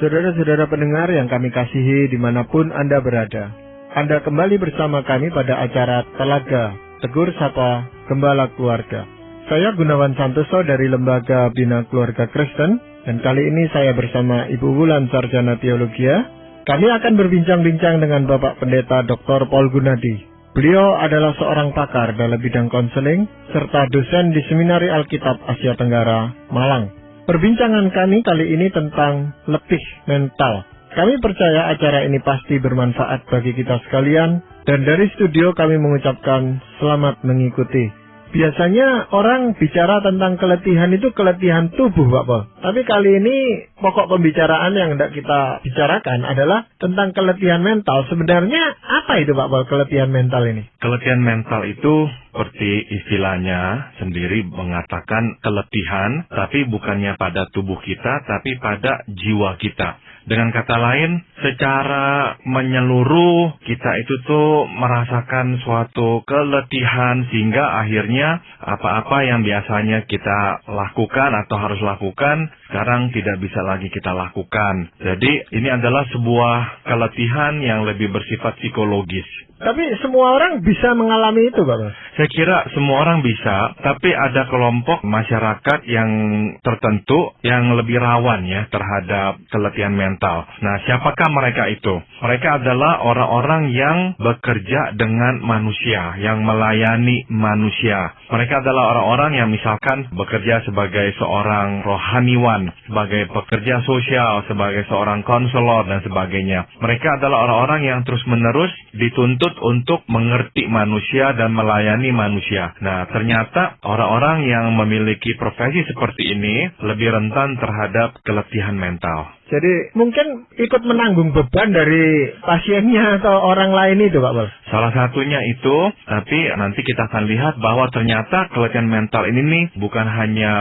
Saudara-saudara pendengar yang kami kasihi dimanapun Anda berada, Anda kembali bersama kami pada acara Telaga Tegur Sapa Gembala Keluarga. Saya Gunawan Santoso dari Lembaga Bina Keluarga Kristen, dan kali ini saya bersama Ibu Wulan Sarjana Teologia. Kami akan berbincang-bincang dengan Bapak Pendeta Dr. Paul Gunadi. Beliau adalah seorang pakar dalam bidang konseling, serta dosen di Seminari Alkitab Asia Tenggara, Malang. Perbincangan kami kali ini tentang letih mental. Kami percaya acara ini pasti bermanfaat bagi kita sekalian, dan dari studio kami mengucapkan selamat mengikuti. Biasanya orang bicara tentang keletihan itu keletihan tubuh, Pak Paul. Tapi kali ini pokok pembicaraan yang hendak kita bicarakan adalah tentang keletihan mental. Sebenarnya apa itu, Pak Paul, keletihan mental ini? Keletihan mental itu seperti istilahnya sendiri mengatakan keletihan, tapi bukannya pada tubuh kita, tapi pada jiwa kita. Dengan kata lain, secara menyeluruh kita itu tuh merasakan suatu keletihan sehingga akhirnya apa-apa yang biasanya kita lakukan atau harus lakukan sekarang tidak bisa lagi kita lakukan. Jadi ini adalah sebuah keletihan yang lebih bersifat psikologis. Tapi semua orang bisa mengalami itu, Pak. Saya kira semua orang bisa, tapi ada kelompok masyarakat yang tertentu yang lebih rawan ya terhadap keletihan mental. Nah, siapakah mereka itu? Mereka adalah orang-orang yang bekerja dengan manusia, yang melayani manusia. Mereka adalah orang-orang yang misalkan bekerja sebagai seorang rohaniwan, sebagai pekerja sosial, sebagai seorang konselor dan sebagainya. Mereka adalah orang-orang yang terus-menerus dituntut untuk mengerti manusia dan melayani manusia. Nah, ternyata orang-orang yang memiliki profesi seperti ini lebih rentan terhadap keletihan mental. Jadi mungkin ikut menanggung beban dari pasiennya atau orang lain itu, Pak Paul? Salah satunya itu, tapi nanti kita akan lihat bahwa ternyata keletihan mental ini nih bukan hanya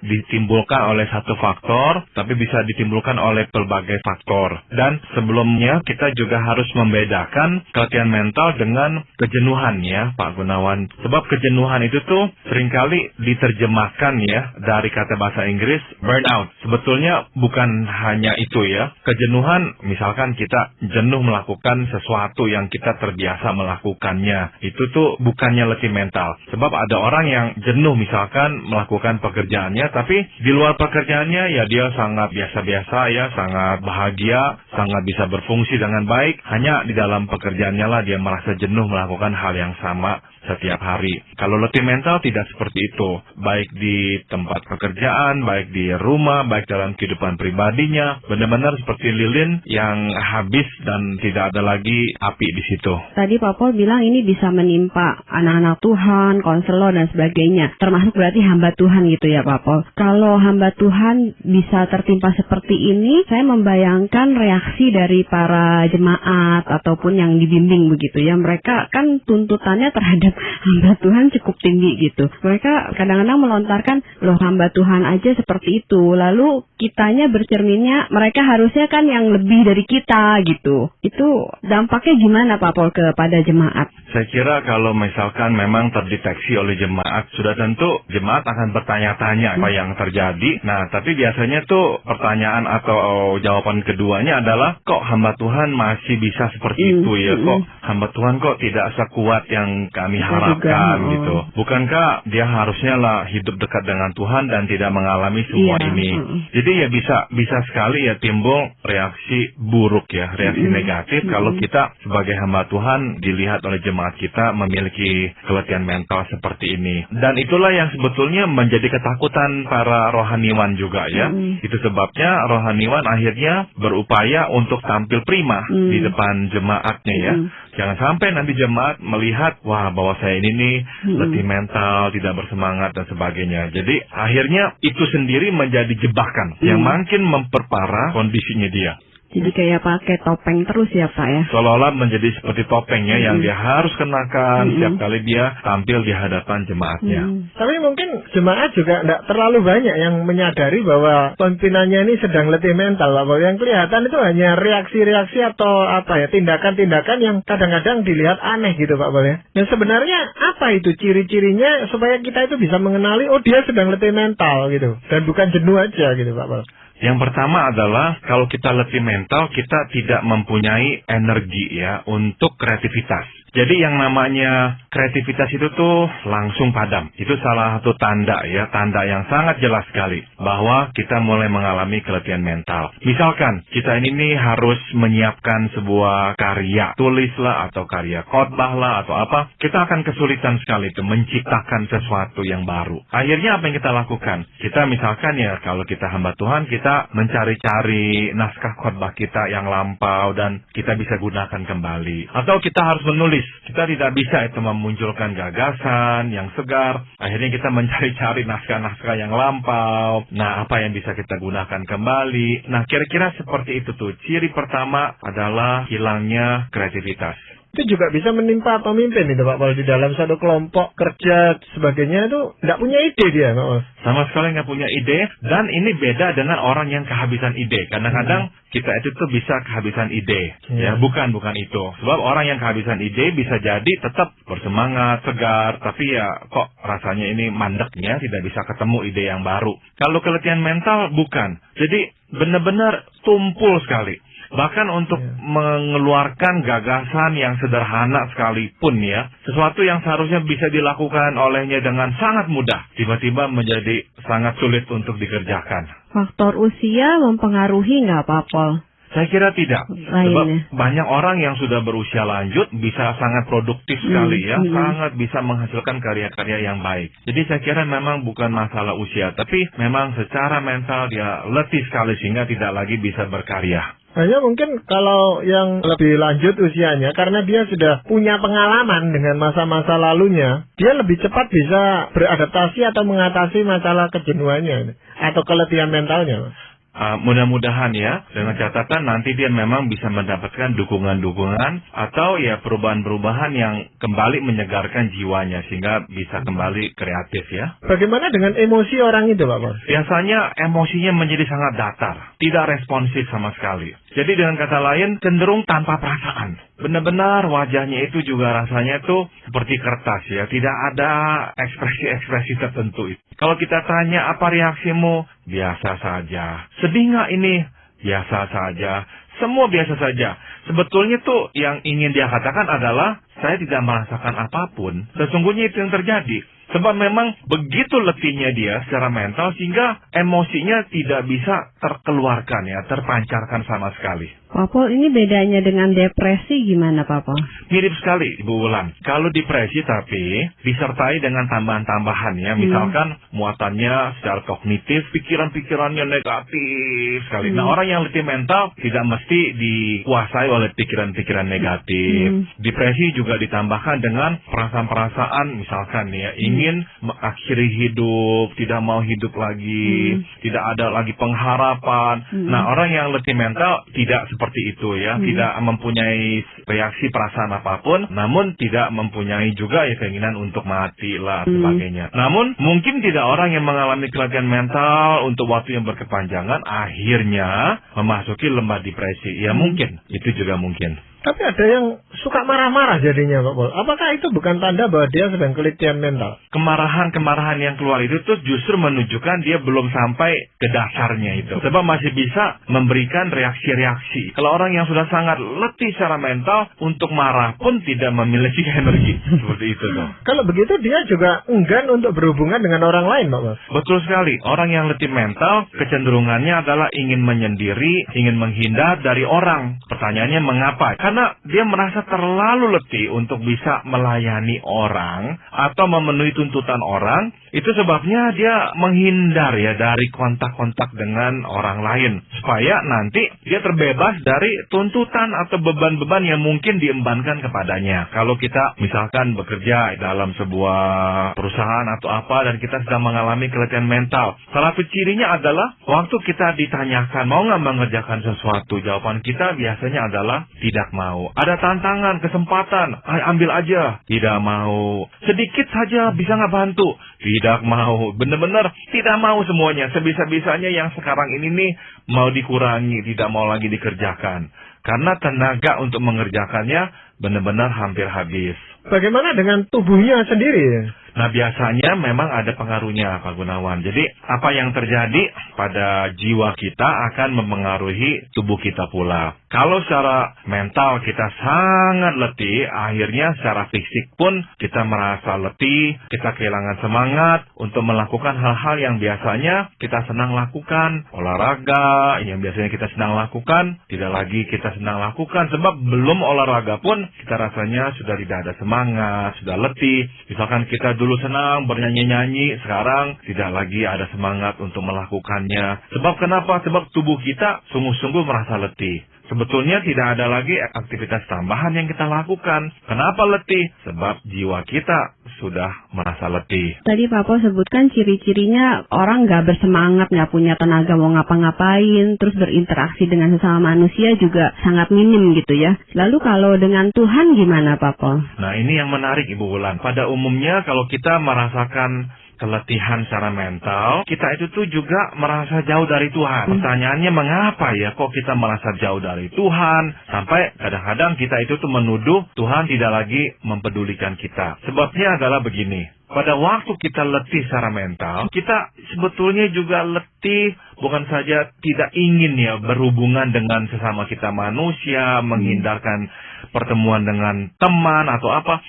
ditimbulkan oleh satu faktor, tapi bisa ditimbulkan oleh berbagai faktor. Dan sebelumnya kita juga harus membedakan keletihan mental dengan kejenuhan ya, Pak Gunawan. Sebab kejenuhan itu tuh seringkali diterjemahkan ya dari kata bahasa Inggris burnout. Sebetulnya bukan hanya itu ya. Kejenuhan, misalkan kita jenuh melakukan sesuatu yang kita terbiasa melakukannya. Itu tuh bukannya letih mental. Sebab ada orang yang jenuh misalkan melakukan pekerjaannya, tapi di luar pekerjaannya ya dia sangat biasa-biasa ya, sangat bahagia, sangat bisa berfungsi dengan baik. Hanya di dalam pekerjaannya lah dia merasa jenuh melakukan hal yang sama setiap hari. Kalau letih mental tidak seperti itu. Baik di tempat pekerjaan, baik di rumah, baik dalam kehidupan pribadinya. Benar-benar seperti lilin yang habis dan tidak ada lagi api di situ. Tadi Pak Paul bilang ini bisa menimpa anak-anak Tuhan, konselor dan sebagainya. Termasuk berarti hamba Tuhan gitu ya Pak Paul. Kalau hamba Tuhan bisa tertimpa seperti ini, saya membayangkan reaksi dari para jemaat ataupun yang dibimbing begitu ya. Mereka kan tuntutannya terhadap hamba Tuhan cukup tinggi gitu. Mereka kadang-kadang melontarkan, loh hamba Tuhan aja seperti itu. Lalu kitanya bercerminnya, mereka harusnya kan yang lebih dari kita gitu. Itu dampaknya gimana Pak Paul kepada jemaat? Saya kira kalau misalkan memang terdeteksi oleh jemaat, sudah tentu jemaat akan bertanya-tanya apa yang terjadi. Nah, tapi biasanya tuh pertanyaan atau jawaban keduanya adalah, kok hamba Tuhan masih bisa seperti itu ya? Kok hamba Tuhan kok tidak sekuat yang kami harapkan gitu? Bukankah dia harusnya lah hidup dekat dengan Tuhan dan tidak mengalami semua ini? Jadi ya bisa sekali ya timbul reaksi buruk ya, reaksi negatif kalau kita sebagai hamba Tuhan dilihat oleh jemaat kita memiliki keletihan mental seperti ini. Dan itulah yang sebetulnya menjadi ketakutan para rohaniwan juga ya. Itu sebabnya rohaniwan akhirnya berupaya untuk tampil prima di depan jemaatnya ya. Jangan sampai nanti jemaat melihat, wah bahwa saya ini nih letih mental, tidak bersemangat dan sebagainya. Jadi akhirnya itu sendiri menjadi jebakan yang makin memperparah kondisinya dia. Jadi kayak pakai topeng terus ya Pak ya? Seolah-olah menjadi seperti topengnya yang dia harus kenakan setiap kali dia tampil di hadapan jemaatnya. Tapi mungkin jemaat juga tidak terlalu banyak yang menyadari bahwa pimpinannya ini sedang letih mental. Bahwa yang kelihatan itu hanya reaksi-reaksi atau apa ya, tindakan-tindakan yang kadang-kadang dilihat aneh gitu Pak Paul ya. Nah sebenarnya apa itu ciri-cirinya supaya kita itu bisa mengenali, oh dia sedang letih mental gitu. Dan bukan jenuh aja gitu Pak Paul. Yang pertama adalah kalau kita letih mental, kita tidak mempunyai energi ya untuk kreativitas. Jadi yang namanya kreativitas itu tuh langsung padam. Itu salah satu tanda ya, tanda yang sangat jelas sekali bahwa kita mulai mengalami keletihan mental. Misalkan kita ini nih harus menyiapkan sebuah karya, tulislah atau karya khotbah lah atau apa, kita akan kesulitan sekali itu menciptakan sesuatu yang baru. Akhirnya apa yang kita lakukan? Kita misalkan ya kalau kita hamba Tuhan, kita mencari-cari naskah khotbah kita yang lampau dan kita bisa gunakan kembali. Atau kita harus menulis. Kita tidak bisa itu memunculkan gagasan yang segar. Akhirnya kita mencari-cari naskah-naskah yang lampau. Nah, apa yang bisa kita gunakan kembali? Nah, kira-kira seperti itu tuh. Ciri pertama adalah hilangnya kreativitas. Itu juga bisa menimpa pemimpin itu Pak Paul, di dalam satu kelompok kerja sebagainya itu nggak punya ide dia Pak Paul. Sama sekali nggak punya ide, dan ini beda dengan orang yang kehabisan ide. Kadang-kadang kita itu tuh bisa kehabisan ide, ya bukan itu. Sebab orang yang kehabisan ide bisa jadi tetap bersemangat, segar, tapi ya kok rasanya ini mandeknya, tidak bisa ketemu ide yang baru. Kalau keletihan mental bukan, jadi benar-benar tumpul sekali. Bahkan untuk mengeluarkan gagasan yang sederhana sekalipun ya, sesuatu yang seharusnya bisa dilakukan olehnya dengan sangat mudah, tiba-tiba menjadi sangat sulit untuk dikerjakan. Faktor usia mempengaruhi nggak Pak Paul? Saya kira tidak. Sebab banyak orang yang sudah berusia lanjut bisa sangat produktif sekali ya, sangat bisa menghasilkan karya-karya yang baik. Jadi saya kira memang bukan masalah usia, tapi memang secara mental dia letih sekali sehingga tidak lagi bisa berkarya. Hanya mungkin kalau yang lebih lanjut usianya, karena dia sudah punya pengalaman dengan masa-masa lalunya, dia lebih cepat bisa beradaptasi atau mengatasi masalah kejenuhannya atau keletihan mentalnya. Mudah-mudahan ya, dengan catatan nanti dia memang bisa mendapatkan dukungan-dukungan atau ya perubahan-perubahan yang kembali menyegarkan jiwanya sehingga bisa kembali kreatif ya. Bagaimana dengan emosi orang itu Pak Paul? Biasanya emosinya menjadi sangat datar, tidak responsif sama sekali. Jadi dengan kata lain cenderung tanpa perasaan. Benar-benar wajahnya itu juga rasanya itu seperti kertas ya, tidak ada ekspresi-ekspresi tertentu. Kalau kita tanya apa reaksimu, biasa saja. Sedih nggak ini? Biasa saja. Semua biasa saja. Sebetulnya tuh yang ingin dia katakan adalah saya tidak merasakan apapun. Sesungguhnya itu yang terjadi. Sebab memang begitu letihnya dia secara mental sehingga emosinya tidak bisa terkeluarkan ya, terpancarkan sama sekali. Pak Paul, ini bedanya dengan depresi gimana Pak Paul? Mirip sekali Ibu Wulan. Kalau depresi tapi disertai dengan tambahan-tambahan ya. Misalkan muatannya secara kognitif, pikiran-pikirannya negatif sekali. Nah orang yang letih mental tidak mesti dikuasai oleh pikiran-pikiran negatif. Depresi juga ditambahkan dengan perasaan-perasaan misalkan ya, ingin mengakhiri hidup, tidak mau hidup lagi, tidak ada lagi pengharapan. Nah orang yang letih mental tidak seperti itu ya, tidak mempunyai reaksi perasaan apapun, namun tidak mempunyai juga ya keinginan untuk mati lah sebagainya. Namun mungkin tidak orang yang mengalami keletihan mental untuk waktu yang berkepanjangan akhirnya memasuki lembah depresi. Ya mungkin, itu juga mungkin. Tapi ada yang suka marah-marah jadinya Pak Paul. Apakah itu bukan tanda bahwa dia sedang keletihan mental? Kemarahan-kemarahan yang keluar itu tuh justru menunjukkan dia belum sampai ke dasarnya itu. Sebab masih bisa memberikan reaksi-reaksi. Kalau orang yang sudah sangat letih secara mental, untuk marah pun tidak memiliki energi. Seperti itu tuh. Kalau begitu dia juga enggan untuk berhubungan dengan orang lain Pak Paul. Betul sekali. Orang yang letih mental kecenderungannya adalah ingin menyendiri, ingin menghindar dari orang. Pertanyaannya mengapa? Karena dia merasa terlalu letih untuk bisa melayani orang atau memenuhi tuntutan orang. Itu sebabnya dia menghindar ya dari kontak-kontak dengan orang lain. Supaya nanti dia terbebas dari tuntutan atau beban-beban yang mungkin diembankan kepadanya. Kalau kita misalkan bekerja dalam sebuah perusahaan atau apa dan kita sedang mengalami keletihan mental. Salah satu cirinya adalah waktu kita ditanyakan mau nggak mengerjakan sesuatu, jawaban kita biasanya adalah tidak mau. Ada tantangan, kesempatan, ambil aja. Tidak mau. Sedikit saja bisa nggak bantu? Tidak mau. Benar-benar tidak mau semuanya. Sebisa-bisanya yang sekarang ini nih mau dikurangi, tidak mau lagi dikerjakan. Karena tenaga untuk mengerjakannya benar-benar hampir habis. Bagaimana dengan tubuhnya sendiri? Nah, biasanya memang ada pengaruhnya, Pak Gunawan. Jadi, apa yang terjadi pada jiwa kita akan mempengaruhi tubuh kita pula. Kalau secara mental kita sangat letih, akhirnya secara fisik pun kita merasa letih, kita kehilangan semangat untuk melakukan hal-hal yang biasanya kita senang lakukan. Olahraga, yang biasanya kita senang lakukan, tidak lagi kita senang lakukan. Sebab belum olahraga pun, kita rasanya sudah tidak ada semangat, sudah letih. Misalkan kita dulu senang bernyanyi-nyanyi, sekarang tidak lagi ada semangat untuk melakukannya. Sebab kenapa? Sebab tubuh kita sungguh-sungguh merasa letih. Sebetulnya tidak ada lagi aktivitas tambahan yang kita lakukan. Kenapa letih? Sebab jiwa kita sudah merasa letih. Tadi Papa sebutkan ciri-cirinya orang nggak bersemangat, nggak punya tenaga mau ngapa-ngapain, terus berinteraksi dengan sesama manusia juga sangat minim gitu ya. Lalu kalau dengan Tuhan gimana Papa? Nah, ini yang menarik Ibu Wulan. Pada umumnya kalau kita merasakan keletihan secara mental, kita itu tuh juga merasa jauh dari Tuhan. Pertanyaannya, mengapa ya kok kita merasa jauh dari Tuhan? Sampai kadang-kadang kita itu tuh menuduh Tuhan tidak lagi mempedulikan kita. Sebabnya adalah begini. Pada waktu kita letih secara mental, kita sebetulnya juga letih, bukan saja tidak ingin ya berhubungan dengan sesama kita manusia, menghindarkan pertemuan dengan teman atau apa.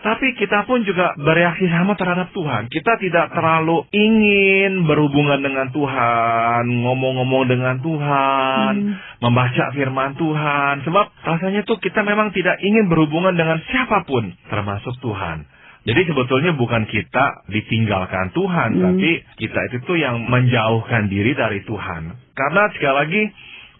Tapi kita pun juga bereaksi sama terhadap Tuhan. Kita tidak terlalu ingin berhubungan dengan Tuhan, ngomong-ngomong dengan Tuhan, membaca firman Tuhan. Sebab rasanya tuh kita memang tidak ingin berhubungan dengan siapapun, termasuk Tuhan. Jadi sebetulnya bukan kita ditinggalkan Tuhan, tapi kita itu tuh yang menjauhkan diri dari Tuhan. Karena sekali lagi,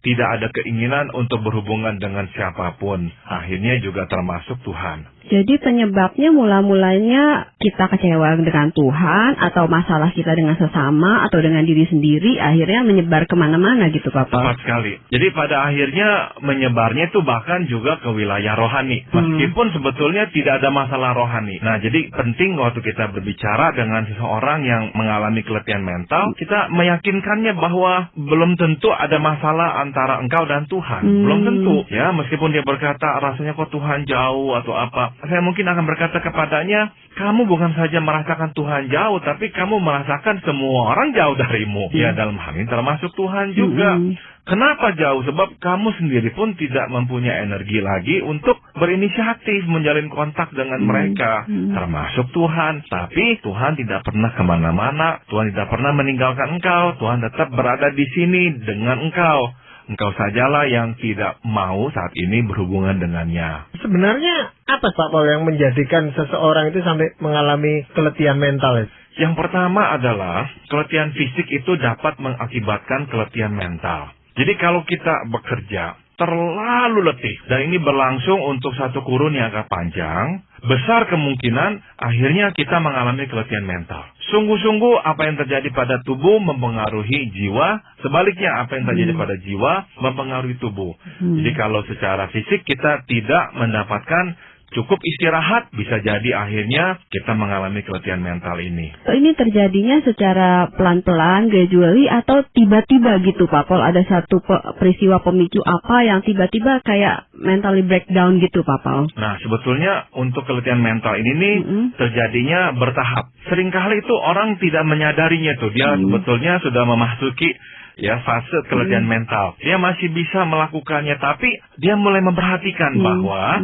tidak ada keinginan untuk berhubungan dengan siapapun. Akhirnya juga termasuk Tuhan. Jadi penyebabnya mula-mulanya kita kecewa dengan Tuhan, atau masalah kita dengan sesama, atau dengan diri sendiri, akhirnya menyebar kemana-mana gitu Papa. Tepat sekali. Jadi pada akhirnya menyebarnya itu bahkan juga ke wilayah rohani. Meskipun sebetulnya tidak ada masalah rohani. Nah, jadi penting waktu kita berbicara dengan seseorang yang mengalami keletihan mental, kita meyakinkannya bahwa belum tentu ada masalah antara engkau dan Tuhan. Belum tentu. Ya, meskipun dia berkata rasanya kok Tuhan jauh atau apa. Saya mungkin akan berkata kepadanya, kamu bukan saja merasakan Tuhan jauh, tapi kamu merasakan semua orang jauh darimu. Ya, dalam hal ini termasuk Tuhan juga. Kenapa jauh? Sebab kamu sendiri pun tidak mempunyai energi lagi untuk berinisiatif, menjalin kontak dengan mereka. Termasuk Tuhan. Tapi Tuhan tidak pernah kemana-mana. Tuhan tidak pernah meninggalkan engkau. Tuhan tetap berada di sini dengan engkau. Engkau sajalah yang tidak mau saat ini berhubungan dengannya. Sebenarnya apa Pak Paul yang menjadikan seseorang itu sampai mengalami keletihan mental? Yang pertama adalah keletihan fisik itu dapat mengakibatkan keletihan mental. Jadi kalau kita bekerja terlalu letih, dan ini berlangsung untuk satu kurun yang agak panjang, besar kemungkinan akhirnya kita mengalami keletihan mental. Sungguh-sungguh apa yang terjadi pada tubuh mempengaruhi jiwa, sebaliknya apa yang terjadi pada jiwa mempengaruhi tubuh. Jadi kalau secara fisik kita tidak mendapatkan cukup istirahat, bisa jadi akhirnya kita mengalami keletihan mental ini. Ini terjadinya secara pelan-pelan, gradually, atau tiba-tiba gitu Pak Paul? Ada satu peristiwa pemicu apa yang tiba-tiba kayak mentally breakdown gitu Pak Paul? Nah, sebetulnya untuk keletihan mental ini nih terjadinya bertahap. Seringkali itu orang tidak menyadarinya tuh, dia sebetulnya sudah memasuki fase keletihan mental. Dia masih bisa melakukannya, tapi dia mulai memperhatikan bahwa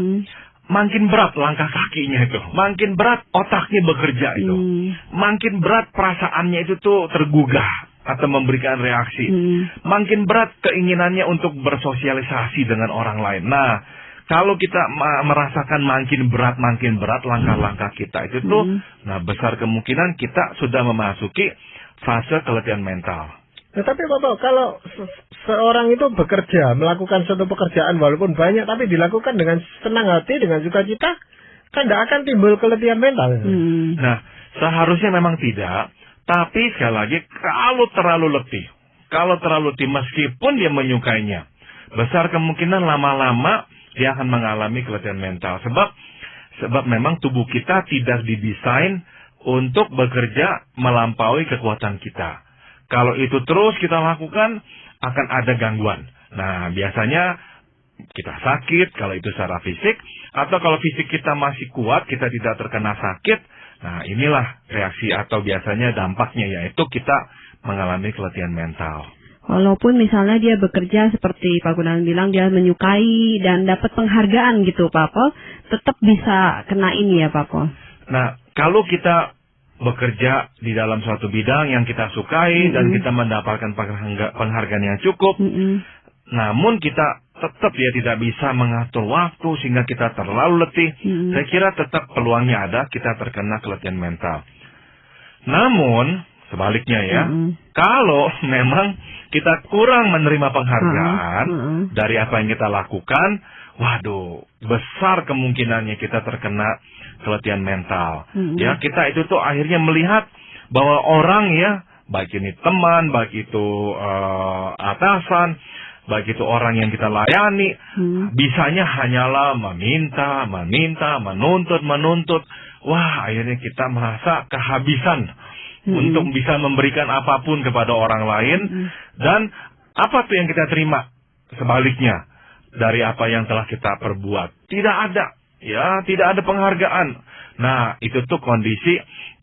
makin berat langkah kakinya itu, makin berat otaknya bekerja itu, makin berat perasaannya itu tuh tergugah atau memberikan reaksi, makin berat keinginannya untuk bersosialisasi dengan orang lain. Nah, kalau kita merasakan makin berat langkah-langkah kita itu tuh, nah besar kemungkinan kita sudah memasuki fase keletihan mental. Tetapi Bapak, kalau seorang itu bekerja, melakukan suatu pekerjaan walaupun banyak, tapi dilakukan dengan senang hati, dengan sukacita, kan tidak akan timbul keletihan mental. Nah, seharusnya memang tidak. Tapi sekali lagi, kalau terlalu letih, meskipun dia menyukainya, besar kemungkinan lama-lama dia akan mengalami keletihan mental. Sebab memang tubuh kita tidak didesain untuk bekerja melampaui kekuatan kita. Kalau itu terus kita lakukan, akan ada gangguan. Nah, biasanya kita sakit, kalau itu secara fisik. Atau kalau fisik kita masih kuat, kita tidak terkena sakit. Nah, inilah reaksi atau biasanya dampaknya, yaitu kita mengalami keletihan mental. Walaupun misalnya dia bekerja seperti Pak Gunawan bilang, dia menyukai dan dapat penghargaan gitu Pak Pol, tetap bisa kena ini ya Pak Pol. Nah, kalau kita bekerja di dalam suatu bidang yang kita sukai dan kita mendapatkan penghargaan yang cukup, namun kita tetap ya tidak bisa mengatur waktu sehingga kita terlalu letih, saya kira tetap peluangnya ada kita terkena keletihan mental. Namun sebaliknya ya, kalau memang kita kurang menerima penghargaan dari apa yang kita lakukan, waduh, besar kemungkinannya kita terkena keletihan mental. Ya, kita itu tuh akhirnya melihat bahwa orang ya, baik ini teman, baik itu atasan, baik itu orang yang kita layani, bisanya hanyalah meminta, menuntut. Wah, akhirnya kita merasa kehabisan untuk bisa memberikan apapun kepada orang lain. Dan apa tuh yang kita terima sebaliknya dari apa yang telah kita perbuat? Tidak ada, ya, tidak ada penghargaan. Nah, itu tuh kondisi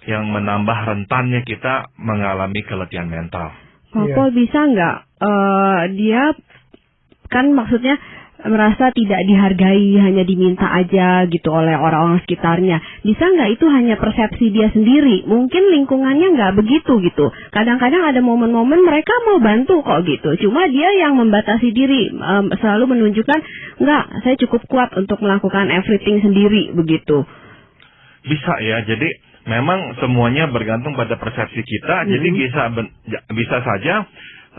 yang menambah rentannya kita mengalami keletihan mental. Pak Pol, bisa nggak dia kan maksudnya merasa tidak dihargai, hanya diminta aja gitu oleh orang-orang sekitarnya. Bisa nggak itu hanya persepsi dia sendiri? Mungkin lingkungannya nggak begitu gitu. Kadang-kadang ada momen-momen mereka mau bantu kok gitu. Cuma dia yang membatasi diri, selalu menunjukkan, nggak, saya cukup kuat untuk melakukan everything sendiri begitu. Bisa ya, jadi memang semuanya bergantung pada persepsi kita. Jadi bisa saja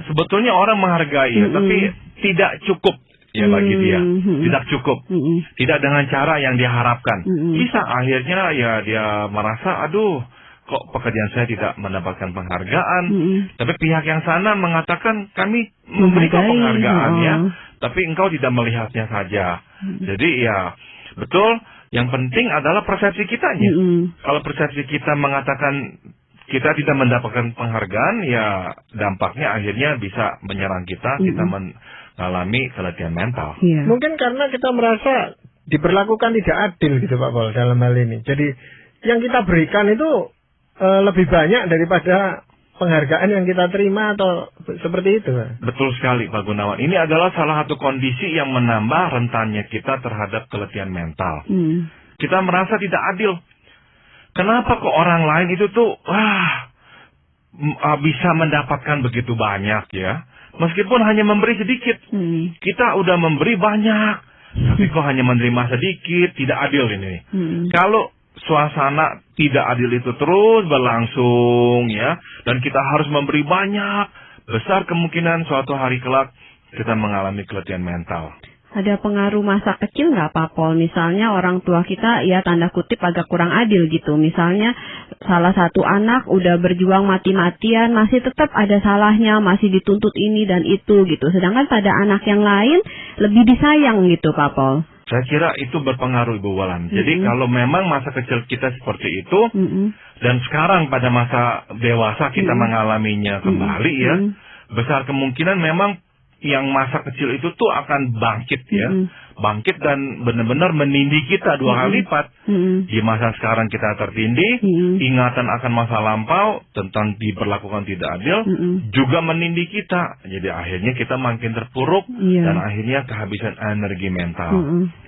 sebetulnya orang menghargai, tapi tidak cukup. Ya bagi dia, tidak cukup, tidak dengan cara yang dia harapkan. Bisa akhirnya ya dia merasa, aduh, kok pekerjaan saya tidak mendapatkan penghargaan. Tapi pihak yang sana mengatakan kami memberikan penghargaan ya, tapi engkau tidak melihatnya saja. Jadi ya betul, yang penting adalah persepsi kitanya. Kalau persepsi kita mengatakan kita tidak mendapatkan penghargaan, ya dampaknya akhirnya bisa menyerang kita, kita mengalami keletihan mental. Mungkin karena kita merasa diperlakukan tidak adil gitu Pak Pol dalam hal ini. Jadi yang kita berikan itu lebih banyak daripada penghargaan yang kita terima atau seperti itu. Betul sekali Pak Gunawan. Ini adalah salah satu kondisi yang menambah rentannya kita terhadap keletihan mental. Kita merasa tidak adil. Kenapa kok orang lain itu tuh bisa mendapatkan begitu banyak ya? Meskipun hanya memberi sedikit. Kita udah memberi banyak, tapi kok hanya menerima sedikit, tidak adil ini. Kalau suasana tidak adil itu terus berlangsung ya, dan kita harus memberi banyak, besar kemungkinan suatu hari kelak kita mengalami keletihan mental. Ada pengaruh masa kecil nggak Pak Pol? Misalnya orang tua kita ya tanda kutip agak kurang adil gitu. Misalnya salah satu anak udah berjuang mati-matian, masih tetap ada salahnya, masih dituntut ini dan itu gitu. Sedangkan pada anak yang lain lebih disayang gitu Pak Pol. Saya kira itu berpengaruh Ibu Walan. Jadi kalau memang masa kecil kita seperti itu, dan sekarang pada masa dewasa kita mengalaminya kembali ya, besar kemungkinan memang yang masa kecil itu tuh akan bangkit ya, bangkit dan benar-benar menindih kita dua kali lipat. Di masa sekarang kita tertindih, ingatan akan masa lampau tentang diperlakukan tidak adil, juga menindih kita. Jadi akhirnya kita makin terpuruk dan akhirnya kehabisan energi mental.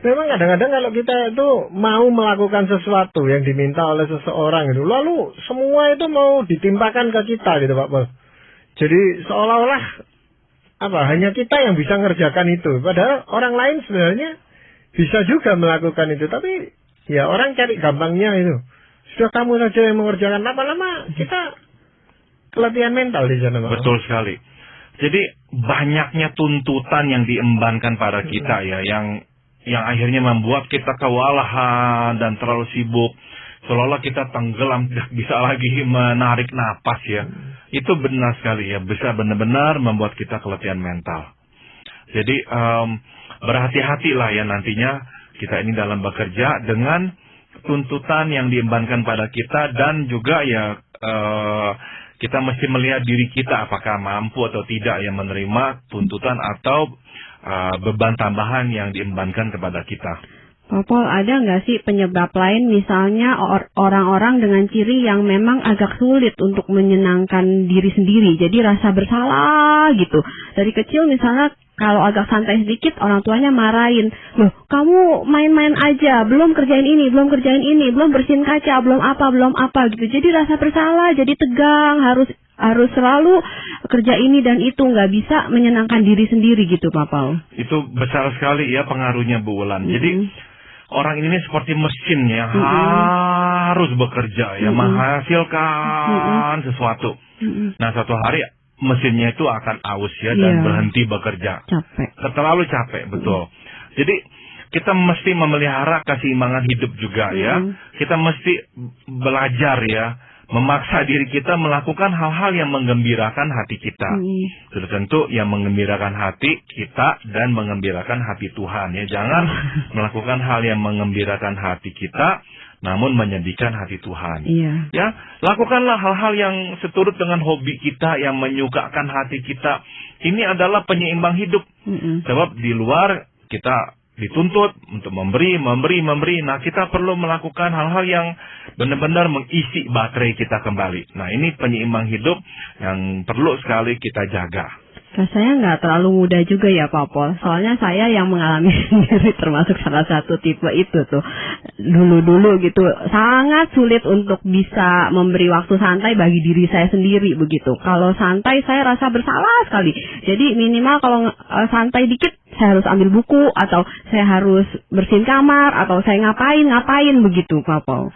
Memang kadang-kadang kalau kita itu mau melakukan sesuatu yang diminta oleh seseorang itu, lalu semua itu mau ditimpakan ke kita gitu Pak Pol. Jadi seolah-olah hanya kita yang bisa ngerjakan itu, padahal orang lain sebenarnya bisa juga melakukan itu, tapi ya orang cari gampangnya itu. Sudah kamu saja yang mengerjakan, lama-lama kita keletihan mental di sana. Betul sekali. Jadi banyaknya tuntutan yang diembankan pada kita ya, yang akhirnya membuat kita kewalahan dan terlalu sibuk, seolah-olah kita tenggelam, tidak bisa lagi menarik napas ya. Itu benar sekali ya, bisa benar-benar membuat kita keletihan mental. Jadi berhati-hatilah ya nantinya kita ini dalam bekerja dengan tuntutan yang diembankan pada kita, dan juga ya kita mesti melihat diri kita apakah mampu atau tidak ya menerima tuntutan atau beban tambahan yang diembankan kepada kita. Pak Pol, ada nggak sih penyebab lain, misalnya orang-orang dengan ciri yang memang agak sulit untuk menyenangkan diri sendiri, jadi rasa bersalah gitu. Dari kecil misalnya kalau agak santai sedikit, orang tuanya marahin, loh kamu main-main aja, belum kerjain ini, belum bersihin kaca, belum apa gitu. Jadi rasa bersalah, jadi tegang, harus selalu kerja ini dan itu, nggak bisa menyenangkan diri sendiri gitu Pak Pol. Itu besar sekali ya pengaruhnya Bu Wulan. Jadi orang ini seperti mesin ya, harus bekerja ya, menghasilkan sesuatu. Nah, suatu hari mesinnya itu akan aus ya, dan berhenti bekerja. Capek. Terlalu capek, betul. Jadi kita mesti memelihara keseimbangan hidup juga ya. Kita mesti belajar ya, memaksa diri kita melakukan hal-hal yang menggembirakan hati kita. Sudah tentu yang menggembirakan hati kita dan menggembirakan hati Tuhan ya. Jangan melakukan hal yang menggembirakan hati kita namun menyedihkan hati Tuhan. Ya, lakukanlah hal-hal yang seturut dengan hobi kita, yang menyukakan hati kita. Ini adalah penyeimbang hidup. Sebab di luar kita dituntut untuk memberi. Nah, kita perlu melakukan hal-hal yang benar-benar mengisi baterai kita kembali. Nah, ini penyeimbang hidup yang perlu sekali kita jaga. Rasanya nggak terlalu mudah juga ya Pak Pol. Soalnya saya yang mengalami sendiri termasuk salah satu tipe itu tuh. Dulu-dulu gitu sangat sulit untuk bisa memberi waktu santai bagi diri saya sendiri begitu. Kalau santai saya rasa bersalah sekali. Jadi minimal kalau santai dikit saya harus ambil buku, atau saya harus bersihin kamar, atau saya ngapain begitu Pak Pol.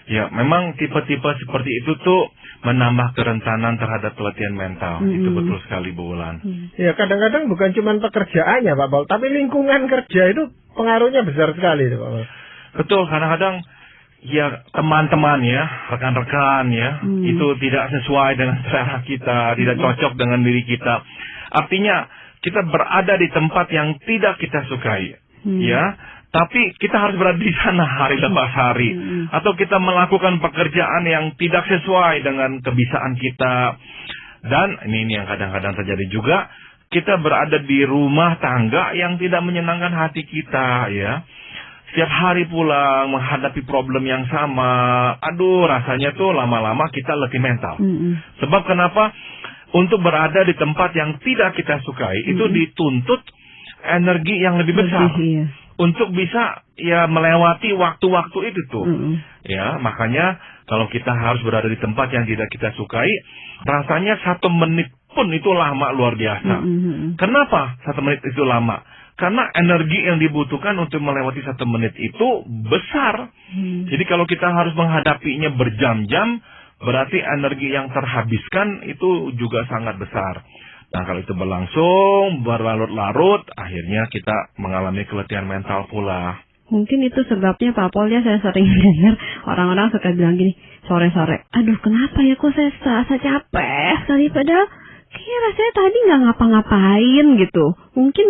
Ya, memang tipe-tipe seperti itu tuh menambah kerentanan terhadap pelatihan mental. Itu betul sekali Bu Wulan. Ya, kadang-kadang bukan cuma pekerjaannya Pak Pol, tapi lingkungan kerja itu pengaruhnya besar sekali Pak Pol. Betul, kadang-kadang ya teman-teman ya, rekan-rekan ya, itu tidak sesuai dengan selera kita, tidak cocok dengan diri kita. Artinya kita berada di tempat yang tidak kita sukai, ya. Tapi kita harus berada di sana hari lepas hari. Atau kita melakukan pekerjaan yang tidak sesuai dengan kebiasaan kita. Dan ini yang kadang-kadang terjadi juga, kita berada di rumah tangga yang tidak menyenangkan hati kita ya. Setiap hari pulang menghadapi problem yang sama. Aduh, rasanya tuh lama-lama kita letih mental. Sebab kenapa? Untuk berada di tempat yang tidak kita sukai, itu dituntut energi yang lebih besar. Untuk bisa ya melewati waktu-waktu itu tuh. Ya, makanya kalau kita harus berada di tempat yang tidak kita sukai, rasanya 1 menit pun itu lama luar biasa. Kenapa 1 menit itu lama? Karena energi yang dibutuhkan untuk melewati 1 menit itu besar. Jadi kalau kita harus menghadapinya berjam-jam, berarti energi yang terhabiskan itu juga sangat besar. Nah, kalau itu berlangsung, berlarut-larut, akhirnya kita mengalami keletihan mental pula. Mungkin itu sebabnya Pak Pol ya, saya sering dengar orang-orang suka bilang gini, sore-sore, aduh kenapa ya kok saya serasa capek sekali, padahal kayak rasanya tadi nggak ngapa-ngapain gitu. Mungkin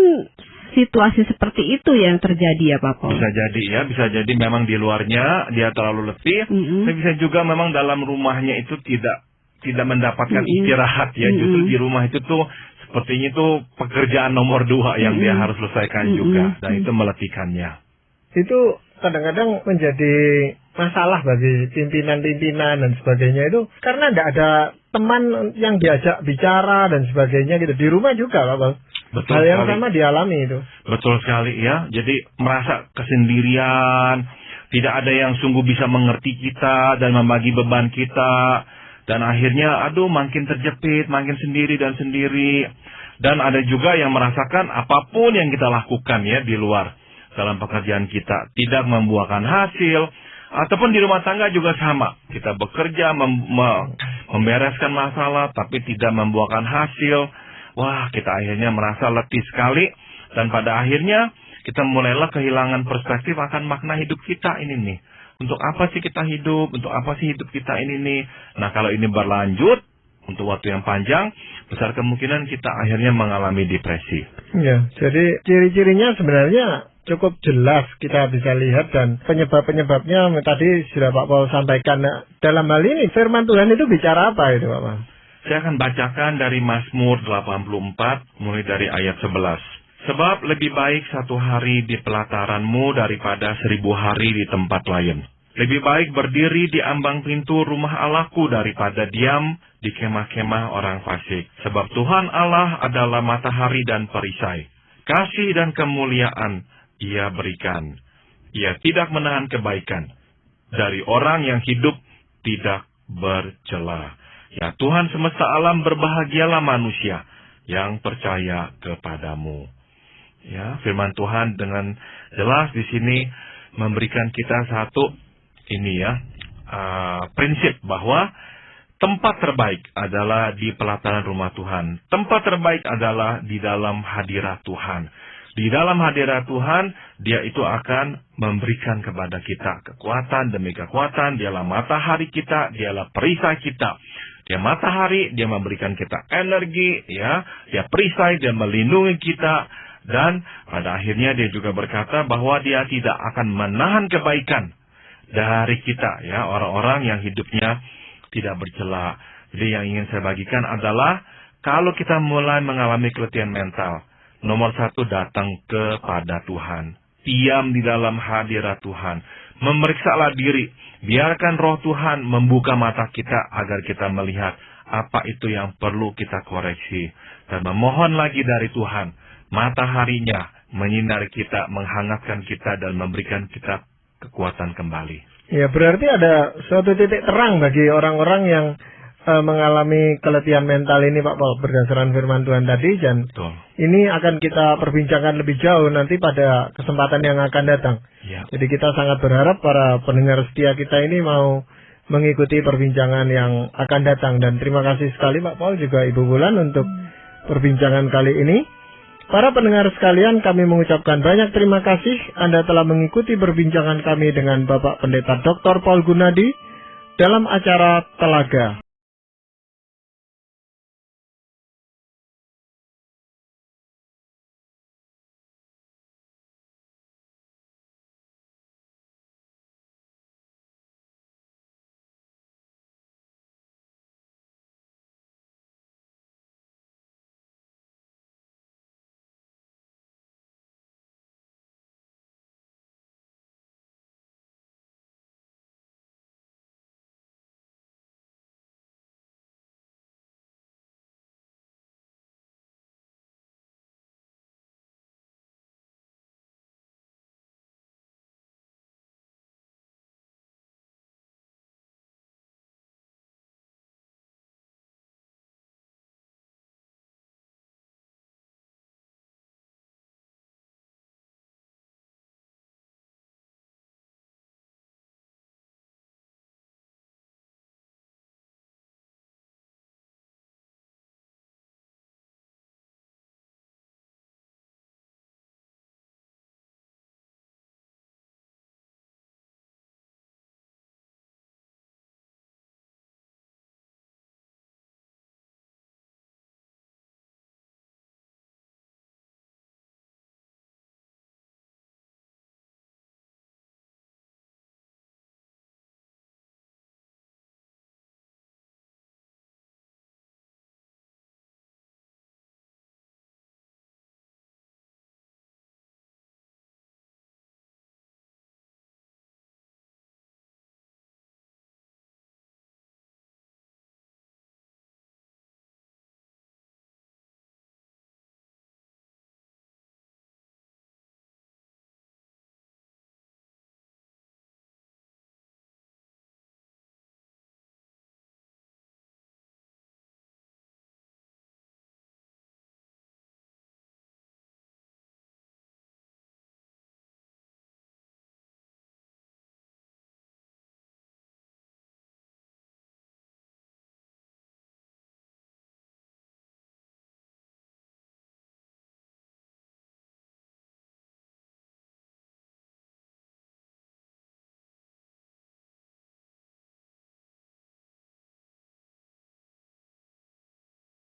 situasi seperti itu yang terjadi ya Pak Pol. Bisa jadi ya, bisa jadi memang di luarnya dia terlalu letih, tapi bisa juga memang dalam rumahnya itu tidak mendapatkan istirahat ya. Justru di rumah itu tuh sepertinya tuh pekerjaan nomor 2 yang dia harus selesaikan juga, dan itu meletihkannya. Itu kadang-kadang menjadi masalah bagi pimpinan-pimpinan dan sebagainya itu, karena tidak ada teman yang diajak bicara dan sebagainya gitu. Di rumah juga Pak Pol. Betul hal yang sekali. sama dialami itu. Betul sekali ya. Jadi merasa kesendirian, tidak ada yang sungguh bisa mengerti kita dan membagi beban kita. Dan akhirnya, aduh makin terjepit, makin sendiri. Dan ada juga yang merasakan apapun yang kita lakukan ya di luar dalam pekerjaan kita tidak membuahkan hasil. Ataupun di rumah tangga juga sama. Kita bekerja, membereskan masalah, tapi tidak membuahkan hasil. Wah, kita akhirnya merasa letih sekali. Dan pada akhirnya, kita mulailah kehilangan perspektif akan makna hidup kita ini nih. Untuk apa sih kita hidup? Untuk apa sih hidup kita ini nih? Nah, kalau ini berlanjut untuk waktu yang panjang, besar kemungkinan kita akhirnya mengalami depresi. Ya, jadi ciri-cirinya sebenarnya cukup jelas kita bisa lihat, dan penyebab-penyebabnya tadi sudah Pak Pol sampaikan. Nah, dalam hal ini firman Tuhan itu bicara apa itu Pak Pol? Saya akan bacakan dari Mazmur 84 mulai dari ayat 11. Sebab lebih baik 1 hari di pelataranmu daripada 1000 hari di tempat lain. Lebih baik berdiri di ambang pintu rumah Allahku daripada diam di kemah-kemah orang fasik. Sebab Tuhan Allah adalah matahari dan perisai. Kasih dan kemuliaan Ia berikan. Ia tidak menahan kebaikan dari orang yang hidup tidak bercela. Ya Tuhan semesta alam, berbahagialah manusia yang percaya kepadamu. Ya, firman Tuhan dengan jelas di sini memberikan kita satu prinsip bahwa tempat terbaik adalah di pelataran rumah Tuhan. Tempat terbaik adalah di dalam hadirat Tuhan. Di dalam hadirat Tuhan, Dia itu akan memberikan kepada kita kekuatan demi kekuatan. Dialah matahari kita, Dialah perisai kita. Dia matahari, Dia memberikan kita energi, ya. Dia perisai, Dia melindungi kita. Dan pada akhirnya Dia juga berkata bahwa Dia tidak akan menahan kebaikan dari kita, ya, orang-orang yang hidupnya tidak bercela. Jadi yang ingin saya bagikan adalah kalau kita mulai mengalami keletihan mental, nomor 1 datang kepada Tuhan. Diam di dalam hadirat Tuhan. Memeriksalah diri. Biarkan roh Tuhan membuka mata kita agar kita melihat apa itu yang perlu kita koreksi. Dan memohon lagi dari Tuhan. Mataharinya menyinari kita, menghangatkan kita, dan memberikan kita kekuatan kembali. Ya, berarti ada suatu titik terang bagi orang-orang yang mengalami keletihan mental ini, Pak Paul, berdasarkan firman Tuhan tadi. Dan Betul. ini akan kita perbincangkan lebih jauh nanti pada kesempatan yang akan datang. Ya. Jadi kita sangat berharap para pendengar setia kita ini mau mengikuti perbincangan yang akan datang. Dan terima kasih sekali Pak Paul, juga Ibu Bulan untuk perbincangan kali ini. Para pendengar sekalian, kami mengucapkan banyak terima kasih Anda telah mengikuti perbincangan kami dengan Bapak Pendeta Dr. Paul Gunadi dalam acara Telaga.